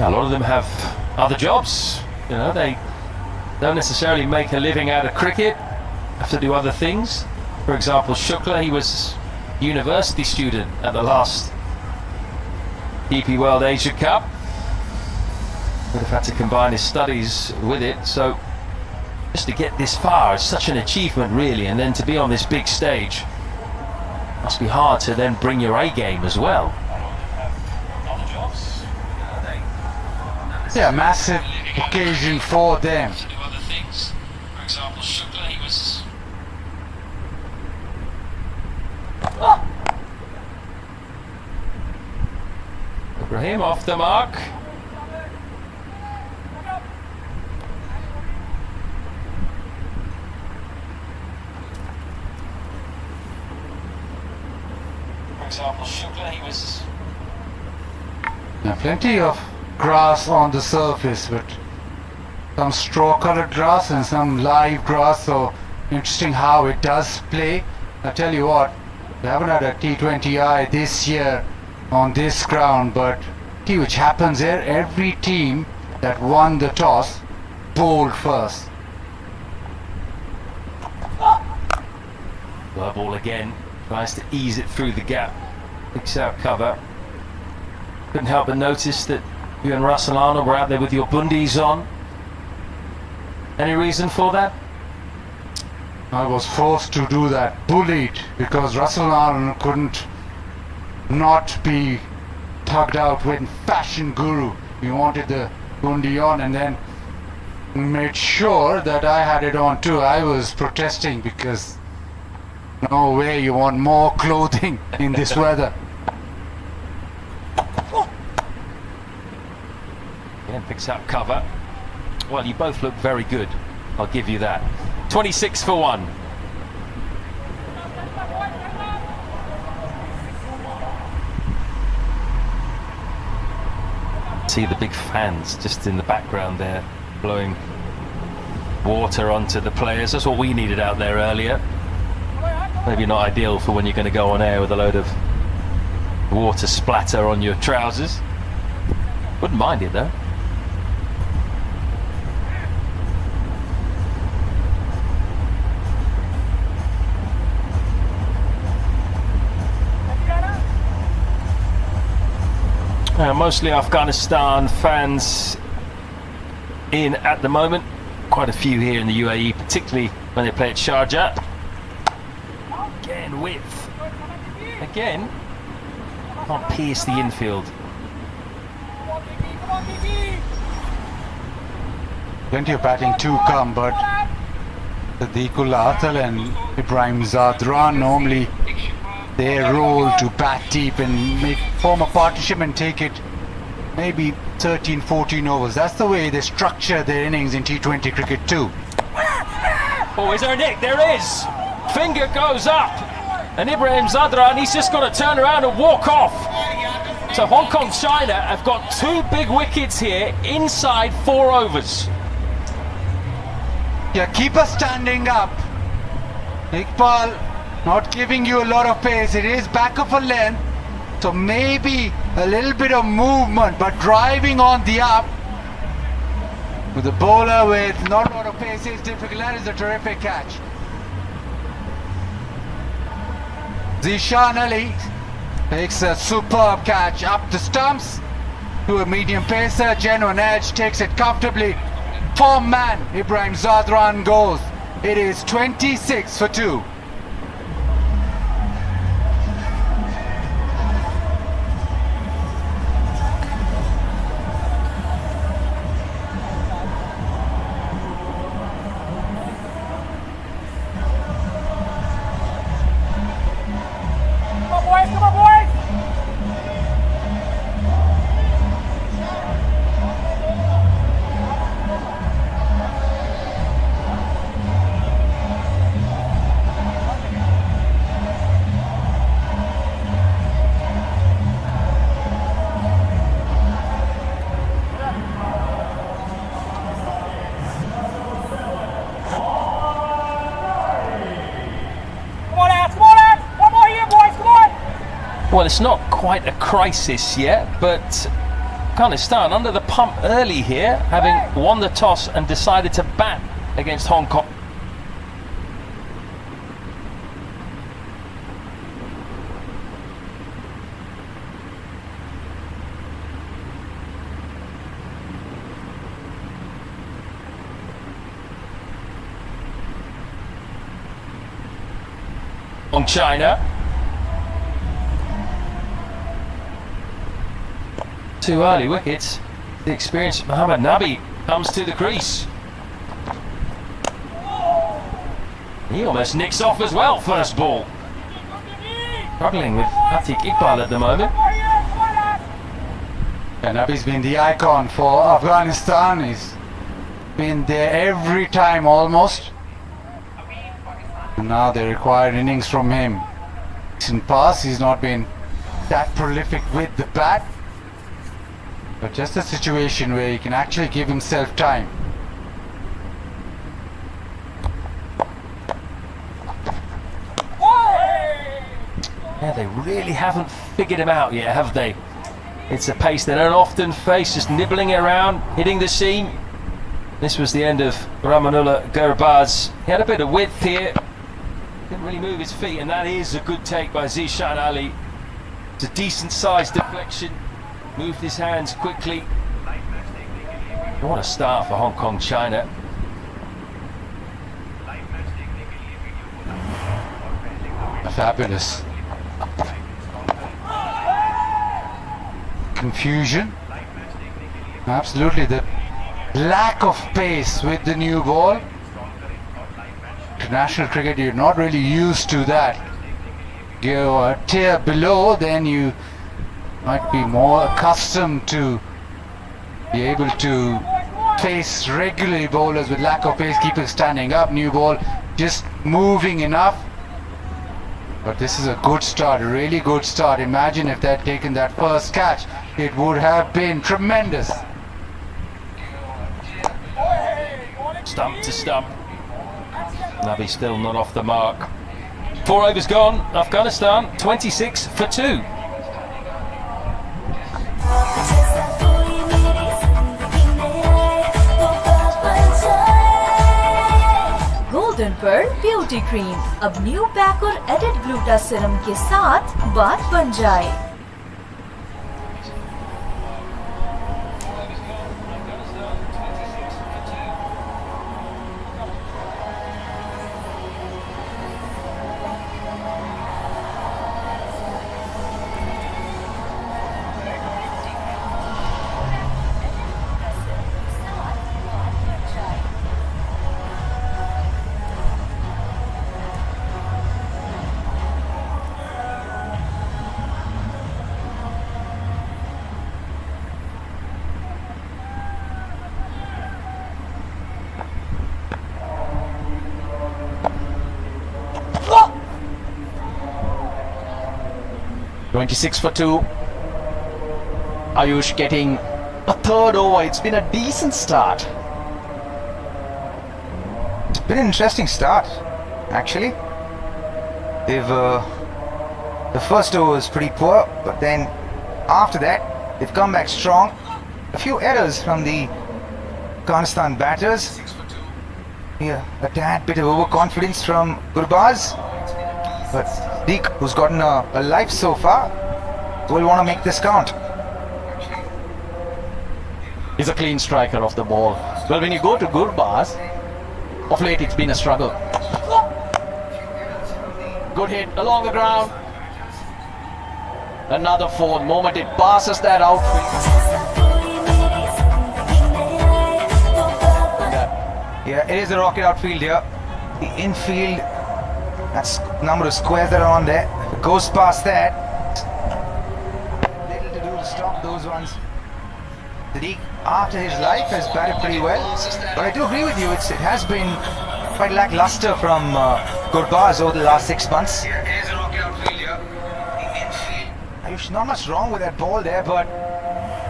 A lot of them have other jobs. You know, they don't necessarily make a living out of cricket, have to do other things. For example, Shukla, he was a university student at the last DP World Asia Cup. Would have had to combine his studies with it, so just to get this far is such an achievement really, and then to be on this big stage must be hard to then bring your A game as well. Yeah, massive occasion for them. For example, Shukla, he was Ibrahim off the mark. For example, Shukla, he was Plenty of grass on the surface, but some straw-colored grass and some live grass, so interesting how it does play. I tell you what, we haven't had a T20I this year on this ground, but see which happens here, every team that won the toss bowled first. Ball again, tries to ease it through the gap, picks out cover. Couldn't help but notice that you and Russell Arnold were out there with your bundies on. Any reason for that? I was forced to do that, bullied, because Russell Arnold couldn't not be tugged out with fashion guru. He wanted the bundi on and then made sure that I had it on too. I was protesting because no way you want more clothing in this weather. Again, picks up cover. Well, you both look very good, I'll give you that. 26 for 1. See the big fans just in the background there, blowing water onto the players. That's what we needed out there earlier. Maybe not ideal for when you're going to go on air with a load of water splatter on your trousers. Wouldn't mind it though. Mostly Afghanistan fans in at the moment. Quite a few here in the UAE, particularly when they play at Sharjah. Again, width. Again, can't pierce the infield. Plenty of batting to come, but Sadiqul Atal and Ibrahim Zadran normally their role to bat deep and form a partnership and take it maybe 13-14 overs. That's the way they structure their innings in T20 cricket too. Oh, is there a nick? There is! Finger goes up! And Ibrahim Zadran, he's just got to turn around and walk off. So Hong Kong China have got 2 big wickets here inside 4 overs. Yeah, keep us standing up. Iqbal not giving you a lot of pace. It is back of a length, so maybe a little bit of movement, but driving on the up with a bowler with not a lot of pace is difficult. That is a terrific catch. Zishan Ali takes a superb catch up the stumps to a medium pacer. Genuine edge, takes it comfortably. Form man Ibrahim Zadran goes. It is 26 for 2. Well, it's not quite a crisis yet, but Afghanistan under the pump early here, having won the toss and decided to bat against Hong Kong. On China. Two early wickets. The experienced Mohammad Nabi comes to the crease. He almost nicks off as well, first ball. Struggling with Atiq Iqbal at the moment. And Nabi's been the icon for Afghanistan. He's been there every time almost. And now they require innings from him. In past, he's not been that prolific with the bat. But just a situation where he can actually give himself time. Yeah, they really haven't figured him out yet, have they? It's a pace they don't often face, just nibbling around, hitting the seam. This was the end of Ramanullah Gurbaz. He had a bit of width here. Didn't really move his feet, and that is a good take by Zishan Ali. It's a decent sized deflection. Moved his hands quickly. What a start for Hong Kong, China. Fabulous. Confusion. Absolutely, the lack of pace with the new ball. International cricket, you're not really used to that. You're a tier below, then you might be more accustomed to be able to face regularly bowlers with lack of pace, keepers standing up, new ball just moving enough. But this is a good start, a really good start. Imagine if they'd taken that first catch, it would have been tremendous. Stump to stump. Nabi still not off the mark. 4 overs gone. Afghanistan 26 for 2. Golden pearl beauty cream अब new pack और added gluta serum के साथ बात बन जाए। $26 for 2. Ayush getting a third over. It's been a decent start. It's been an interesting start, actually. The first over was pretty poor, but then after that, they've come back strong. A few errors from the Afghanistan batters. Yeah, a tad bit of overconfidence from Gurbaz. But Deek, who's gotten a life so far, will want to make this count. He's a clean striker of the ball. Well, when you go to Gurbaz, of late it's been a struggle. Good hit along the ground. Another 4. The moment it passes that outfield. Yeah, it is a rocket outfield here. The infield, that's number of squares that are on there. If it goes past that, little to do to stop those ones. Sadiq, after his life, has batted pretty well. But I do agree with you, it has been quite lackluster from Gurbaz over the last 6 months. Yeah, it is a rocket outfield here. The infield. Ayush, not much wrong with that ball there, but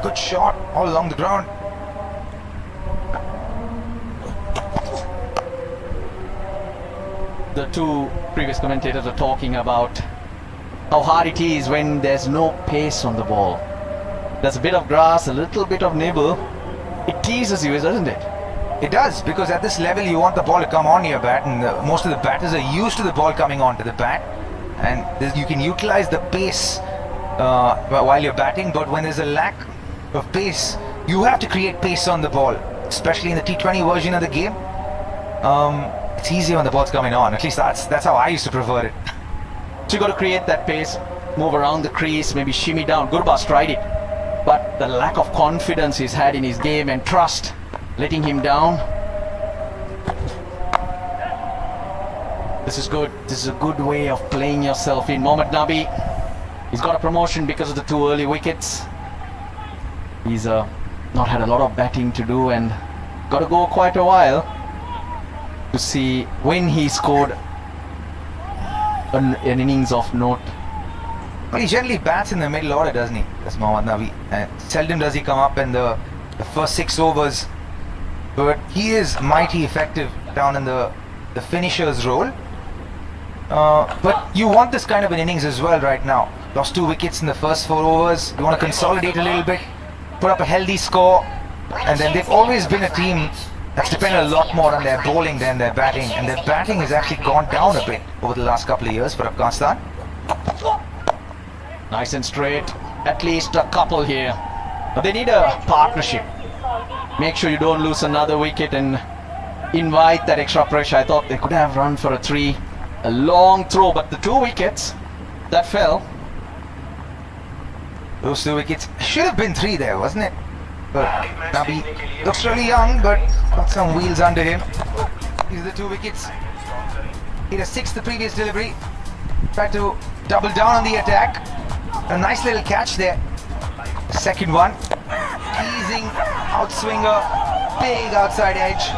good shot all along the ground. The two previous commentators are talking about how hard it is when there's no pace on the ball. There's a bit of grass, a little bit of nibble. It teases you, doesn't it? It does, because at this level you want the ball to come on your bat, and most of the batters are used to the ball coming onto the bat, and you can utilize the pace while you're batting. But when there's a lack of pace, you have to create pace on the ball, especially in the T20 version of the game. It's easier when the ball's coming on. At least that's how I used to prefer it. So you got to create that pace, move around the crease, maybe shimmy down. Gurbaz tried it, but the lack of confidence he's had in his game and trust letting him down. This is good. This is a good way of playing yourself in. Mohammad Nabi, he's got a promotion because of the 2 early wickets. He's not had a lot of batting to do and got to go quite a while to see when he scored an innings of note. But he generally bats in the middle order, doesn't he? That's Mohammad Nabi. And seldom does he come up in the first 6 overs. But he is mighty effective down in the finisher's role. But you want this kind of an innings as well right now. Lost 2 wickets in the first 4 overs. You want to consolidate a little bit, put up a healthy score. And then they've always been a team that's depended a lot more on their bowling than their batting. And their batting has actually gone down a bit over the last couple of years for Afghanistan. Nice and straight. At least a couple here. But they need a partnership. Make sure you don't lose another wicket and invite that extra pressure. I thought they could have run for a 3. A long throw, but the 2 wickets that fell. Those 2 wickets should have been 3 there, wasn't it? But Nabi looks really young, but got some wheels under him. These are the 2 wickets. Hit a 6 the previous delivery. Tried to double down on the attack. A nice little catch there. Second one. Teasing outswinger. Big outside edge.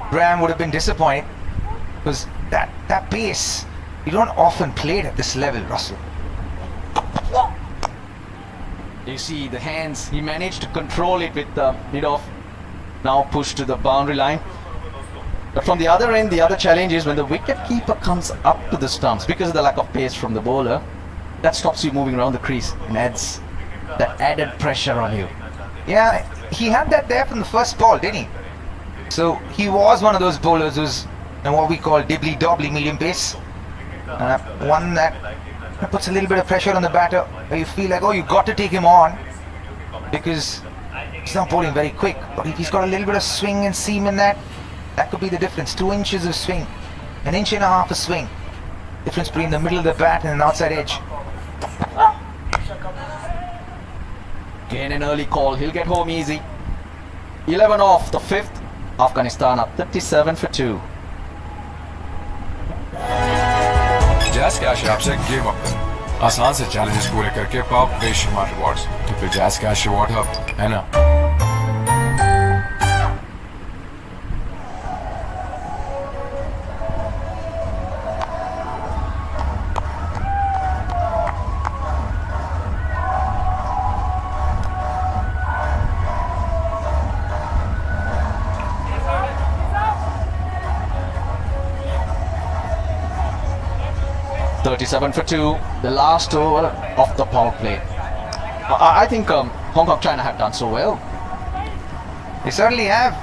Graham would have been disappointed because that pace, you don't often play it at this level, Russell. You see the hands, he managed to control it with the mid-off, now pushed to the boundary line. But from the other end, the other challenge is when the wicket-keeper comes up to the stumps, because of the lack of pace from the bowler, that stops you moving around the crease and adds that added pressure on you. Yeah, he had that there from the first ball, didn't he? So he was one of those bowlers who's what we call dibbly-dobbly medium pace. One that puts a little bit of pressure on the batter, where you feel like, oh, you've got to take him on because he's not bowling very quick. But if he's got a little bit of swing and seam in that could be the difference. 2 inches of swing, 1.5 inches of swing. Difference between the middle of the bat and an outside edge. Again an early call, he'll get home easy. 11 off the 5th, Afghanistan up 37 for 2. Jazz cash app से game up करो, आसान से challenges पूरे करके पाओ बेशुमार rewards. तो फिर जैज़ कैश रिवॉर्ड हब है ना। Seven for 2, the last over of the power play. I think Hong Kong China have done so well. They certainly have.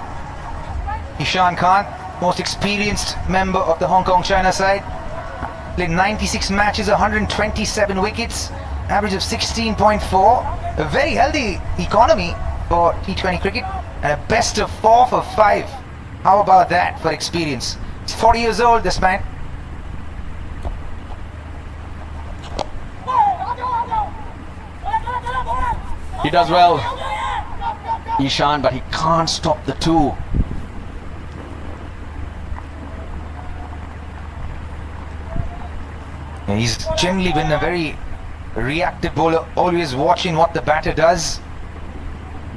Ishan Khan, most experienced member of the Hong Kong China side, played 96 matches, 127 wickets, average of 16.4. A very healthy economy for T20 cricket, and a best of 4 for 5. How about that for experience? He's 40 years old, this man. He does well, Ishan, but he can't stop the 2. He's generally been a very reactive bowler, always watching what the batter does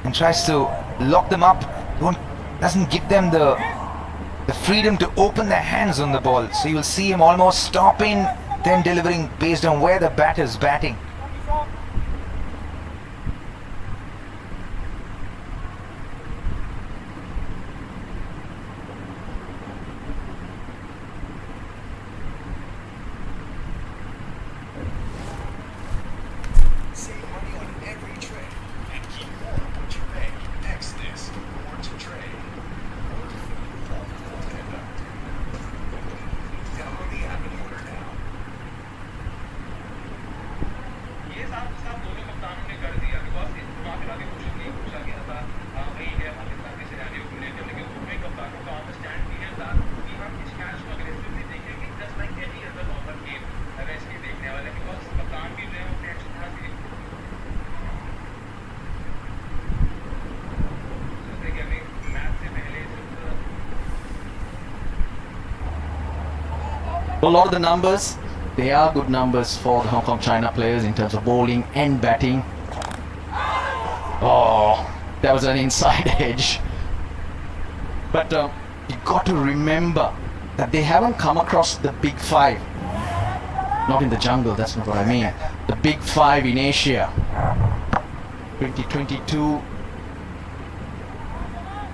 and tries to lock them up. Doesn't give them the freedom to open their hands on the ball. So you'll see him almost stopping, then delivering based on where the batter's batting. A lot of the numbers, they are good numbers for the Hong Kong China players in terms of bowling and batting. Oh, that was an inside edge. But you got to remember that they haven't come across the big five. Not in the jungle, that's not what I mean. The big five in Asia. 2022,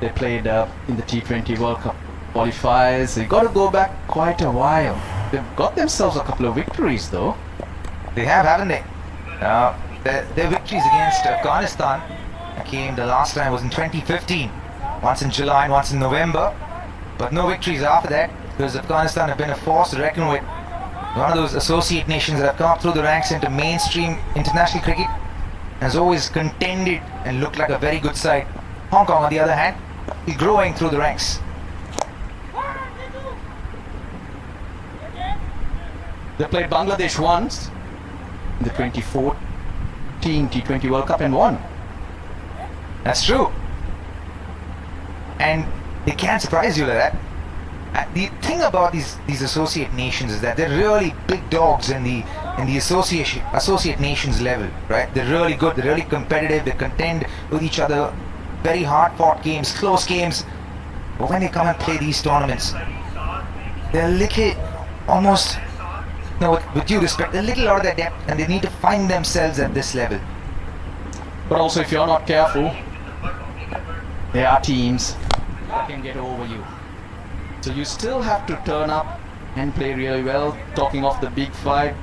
they played in the T20 World Cup qualifiers. They got to go back quite a while. They've got themselves a couple of victories though. They have, haven't they? Their victories against Afghanistan came, the last time was in 2015. Once in July and once in November. But no victories after that, because Afghanistan have been a force to reckon with. One of those associate nations that have come up through the ranks into mainstream international cricket, has always contended and looked like a very good side. Hong Kong, on the other hand, is growing through the ranks. They played Bangladesh once in the 2014 T20 World Cup and won. That's true. And they can surprise you like that. The thing about these associate nations is that they're really big dogs in the associate nations level, right? They're really good, they're really competitive, they contend with each other, very hard fought games, close games. But when they come and play these tournaments, they're a little, almost, with due respect, a little out of their depth, and they need to find themselves at this level. But also, if you're not careful, there are teams that can get over you. So you still have to turn up and play really well. Talking of the big five,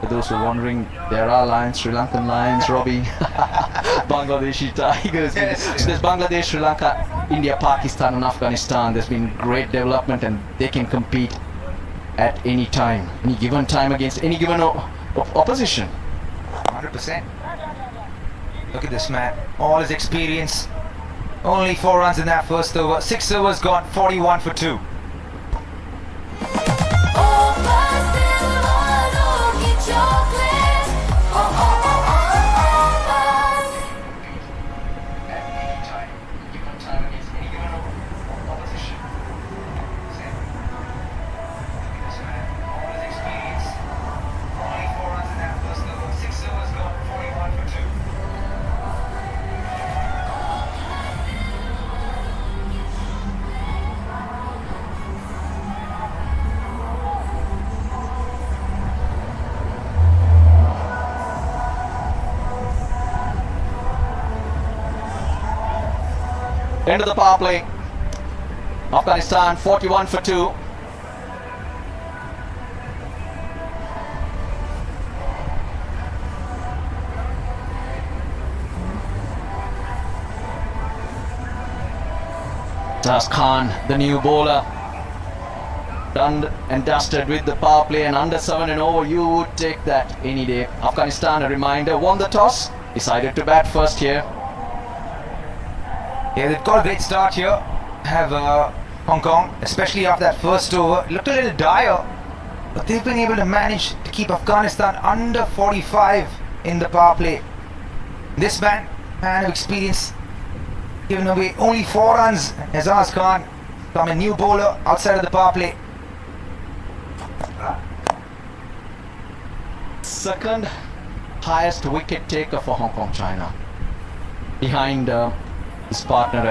for those who are wondering, there are lions, Sri Lankan lions, Robbie, Bangladeshi tigers. So there's Bangladesh, Sri Lanka, India, Pakistan and Afghanistan. There's been great development and they can compete at any time, any given time against any given opposition. 100%. Look at this man, all his experience. Only 4 runs in that first over. 6 overs gone, 41 for 2. End of the power play. Afghanistan 41 for 2. Zaz Khan, the new bowler, done and dusted with the power play, and under 7 and over, you would take that any day. Afghanistan, a reminder, won the toss, decided to bat first here. Yeah, they've got a great start here. Have Hong Kong, especially after that first over. It looked a little dire, but they've been able to manage to keep Afghanistan under 45 in the power play. This man of experience, giving away only 4 runs. Zaz Khan, from a new bowler outside of the power play. Second highest wicket taker for Hong Kong China, behind his partner at